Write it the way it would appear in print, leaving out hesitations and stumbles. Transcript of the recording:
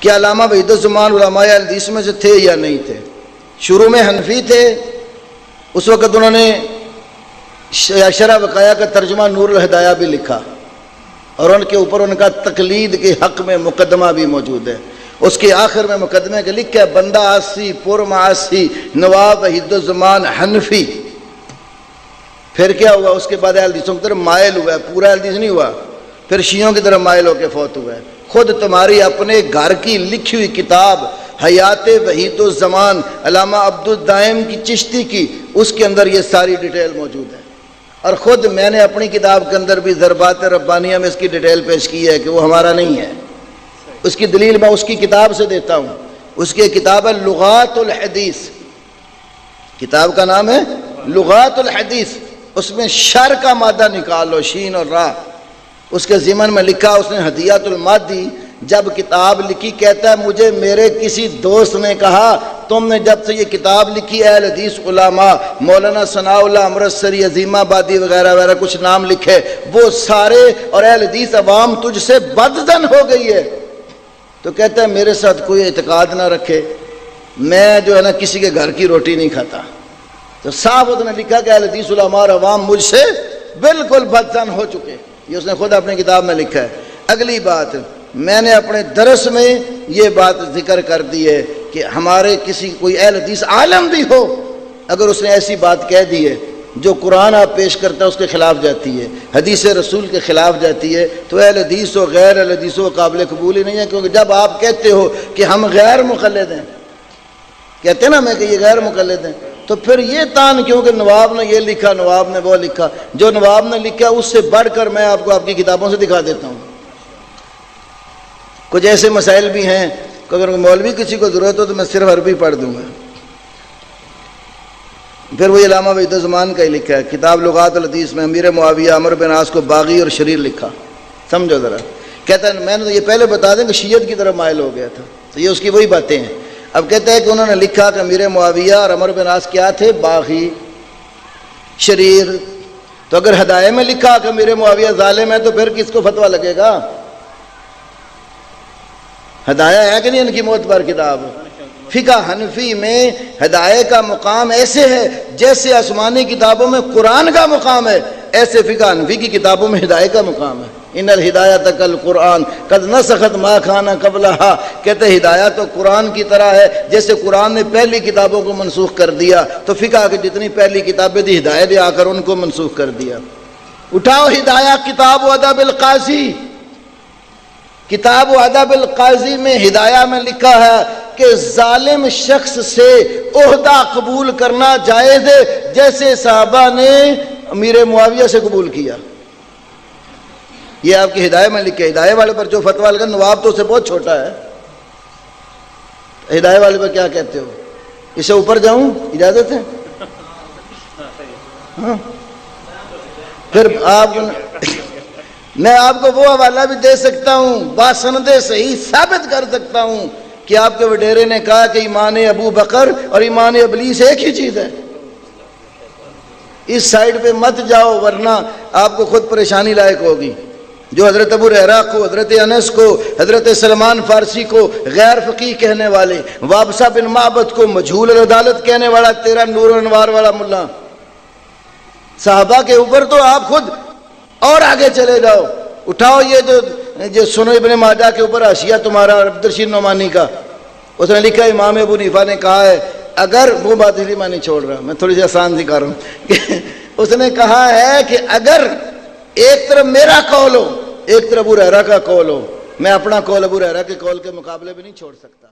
کیا علامہ وحید الزمان علماء حدیث میں سے تھے یا نہیں تھے؟ شروع میں حنفی تھے، اس وقت انہوں نے شرح وقایہ کا ترجمہ نور الہدایہ بھی لکھا، اور ان کے اوپر ان کا تقلید کے حق میں مقدمہ بھی موجود ہے۔ اس کے آخر میں مقدمے کے لکھا ہے بندہ آسی پر معاصی نواب وحید الزمان حنفی۔ پھر کیا ہوا؟ اس کے بعد اہل حدیثوں کی طرف مائل ہوا ہے، پورا اہل حدیث نہیں ہوا، پھر شیعوں کی طرف مائل ہو کے فوت ہوا ہے۔ خود تمہاری اپنے گھر کی لکھی ہوئی کتاب حیات وحید الزمان علامہ عبد الدائم کی چشتی کی، اس کے اندر یہ ساری ڈیٹیل موجود ہے، اور خود میں نے اپنی کتاب کے اندر بھی ضربات ربانیہ میں اس کی ڈیٹیل پیش کی ہے کہ وہ ہمارا نہیں ہے۔ اس کی دلیل میں اس کی کتاب سے دیتا ہوں، اس کی کتاب ہے لغات الحدیث، کتاب کا نام ہے لغات الحدیث، اس میں شر کا مادہ نکالو، شین اور راہ، اس کے ضمن میں لکھا، اس نے ہدیات المادی جب کتاب لکھی کہتا ہے مجھے میرے کسی دوست نے کہا تم نے جب سے یہ کتاب لکھی اہل حدیث علماء مولانا ثناء اللہ امرتسری عظیم آبادی وغیرہ وغیرہ کچھ نام لکھے، وہ سارے اور اہل حدیث عوام تجھ سے بدظن ہو گئی ہے۔ تو کہتا ہے میرے ساتھ کوئی اعتقاد نہ رکھے، میں جو ہے نا کسی کے گھر کی روٹی نہیں کھاتا۔ تو صاحب اس نے لکھا کہ اہل حدیث علماء اور عوام مجھ سے بالکل بدظن ہو چکے، یہ اس نے خود اپنی کتاب میں لکھا ہے۔ اگلی بات، میں نے اپنے درس میں یہ بات ذکر کر دی ہے کہ ہمارے کسی کوئی اہل حدیث عالم بھی ہو، اگر اس نے ایسی بات کہہ دی ہے جو قرآن آپ پیش کرتا ہے اس کے خلاف جاتی ہے، حدیث رسول کے خلاف جاتی ہے، تو اہل حدیث و غیر اہل حدیث و قابل قبول ہی نہیں ہے، کیونکہ جب آپ کہتے ہو کہ ہم غیر مقلد ہیں، کہتے ہیں نا میں کہ یہ غیر مقلد ہیں، تو پھر یہ تان کیوں کہ نواب نے یہ لکھا، نواب نے وہ لکھا؟ جو نواب نے لکھا اس سے بڑھ کر میں آپ کو آپ کی کتابوں سے دکھا دیتا ہوں۔ کچھ ایسے مسائل بھی ہیں کہ اگر مولوی کسی کو ضرورت ہو تو میں صرف عربی پڑھ دوں گا۔ پھر وہی علامہ وحید الزمان کا ہی لکھا ہے کتاب لغات الحدیث میں امیر معاویہ عمرو بن عاص کو باغی اور شریر لکھا، سمجھو ذرا۔ کہتا ہے میں نے تو یہ پہلے بتا دیں کہ شیعت کی طرف مائل ہو گیا تھا، تو یہ اس کی وہی باتیں ہیں۔ اب کہتا ہے کہ انہوں نے لکھا کہ امیر معاویہ اور عمرو بن عاص کیا تھے؟ باغی شریر۔ تو اگر ہدایہ میں لکھا کہ امیر معاویہ ظالم ہے تو پھر کس کو فتویٰ لگے گا؟ ہدایہ ہے کہ نہیں ان کی معتبر کتاب؟ فقہ حنفی میں ہدایہ کا مقام ایسے ہے جیسے آسمانی کتابوں میں قرآن کا مقام ہے، ایسے فقہ حنفی کی کتابوں میں ہدایہ کا مقام ہے۔ ان الہدایۃ کالقرآن قد نسخت ما کان قبلہا، کہتے ہیں ہدایہ تو قرآن کی طرح ہے جیسے قرآن نے پہلی کتابوں کو منسوخ کر دیا، تو فقہ کی جتنی پہلی کتابیں تھی ہدایہ نے آ کر ان کو منسوخ کر دیا۔ اٹھاؤ ہدایہ کتاب و ادب القاضی، کتاب و ادب القاضی میں ہدایہ میں لکھا ہے کہ ظالم شخص سے عہدہ قبول کرنا جائز ہے جیسے صحابہ نے امیر معاویہ سے قبول کیا۔ یہ آپ کی ہدایہ میں لکھے۔ ہدایہ والے پر جو فتویٰ لگا، نواب تو اسے بہت چھوٹا ہے، ہدایہ والے پر کیا کہتے ہو؟ اسے اوپر جاؤں؟ اجازت ہے؟ ہاں پھر آپ میں آپ کو وہ حوالہ بھی دے سکتا ہوں، باسند صحیح ثابت کر سکتا ہوں کہ آپ کے وڈیرے نے کہا کہ ایمان ابو بکر اور ایمان ابلیس ایک ہی چیز ہے۔ اس سائیڈ پہ مت جاؤ ورنہ آپ کو خود پریشانی لائق ہوگی۔ جو حضرت ابو ہریرہ کو، حضرت انس کو، حضرت سلمان فارسی کو غیر فقیہ کہنے والے، وابصہ بن معبد کو مجہول العدالت کہنے والا تیرا نور و انوار والا ملا، صحابہ کے اوپر تو آپ خود اور آگے چلے جاؤ۔ اٹھاؤ یہ جو سنو ابن ماجہ کے اوپر حاشیہ تمہارا عبدالرشید نعمانی کا، اس نے لکھا امام ابو حنیفہ نے کہا ہے اگر وہ بات اس لیے میں نہیں چھوڑ رہا، میں تھوڑی سی آسان سی کر رہا ہوں کہ اس نے کہا ہے کہ اگر ایک طرف میرا قول ہو ایک طرف ابو ہریرہ کا قول ہو، میں اپنا قول ابو ہریرہ کے قول کے مقابلے میں نہیں چھوڑ سکتا۔